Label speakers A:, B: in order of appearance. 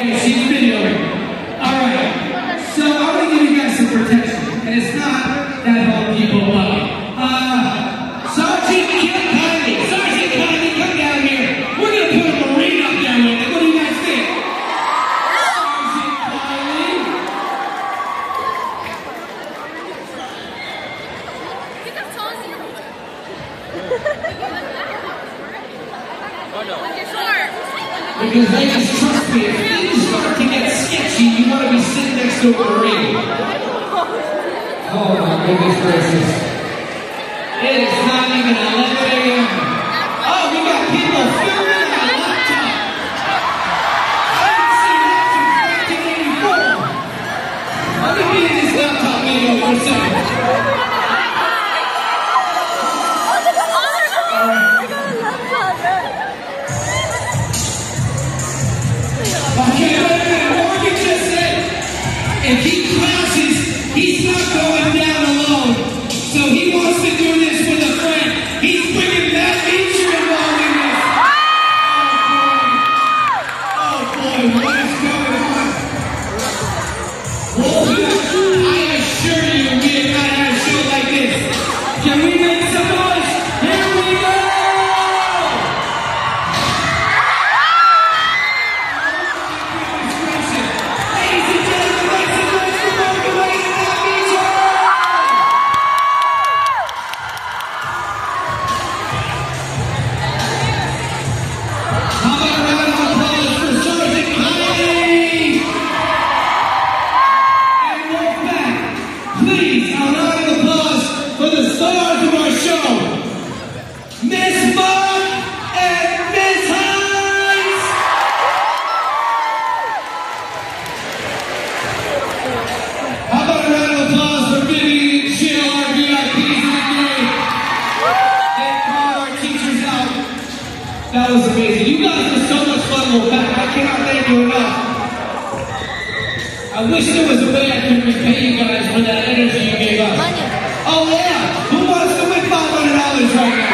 A: Okay, she's videoing. Alright, so I'm gonna give you guys some protection. And it's not that whole people love it. Sergeant Kylie, come down here. We're gonna put a Marine up there with it. What do you guys think? Sergeant Kylie. Because ladies, trust me, if things start to get sketchy, you want to be sitting next to a Marine. Oh my goodness gracious. It is not even 11 a.m. Oh, we got people filming on a laptop. I haven't seen that since 1984. Let me be in this laptop video for a second. Okay, wait a minute. Morgan just said if he crashes, he's not going down alone. So he wants to do this with a friend. He's bringing Matt Beecher involved in this. Oh boy, what is going on? Well, I assure you, we have not had a show like this. Can we make some noise? Here we go! Ladies and gentlemen, let's welcome Matt Beecher! How about a round of applause for Sergeant Kylie? And Wolfpack, please, a round of applause for the stars of our show, Miss Mark and Miss Hines! How about a round of applause for Vivian and Jill, our VIPs of the day? They called our teachers out. That was amazing. You guys were so much fun, Wolfpack. I cannot thank you enough. I wish there was a way I could repay you guys for that energy you gave us. Oh yeah, who wants to win $500 right now?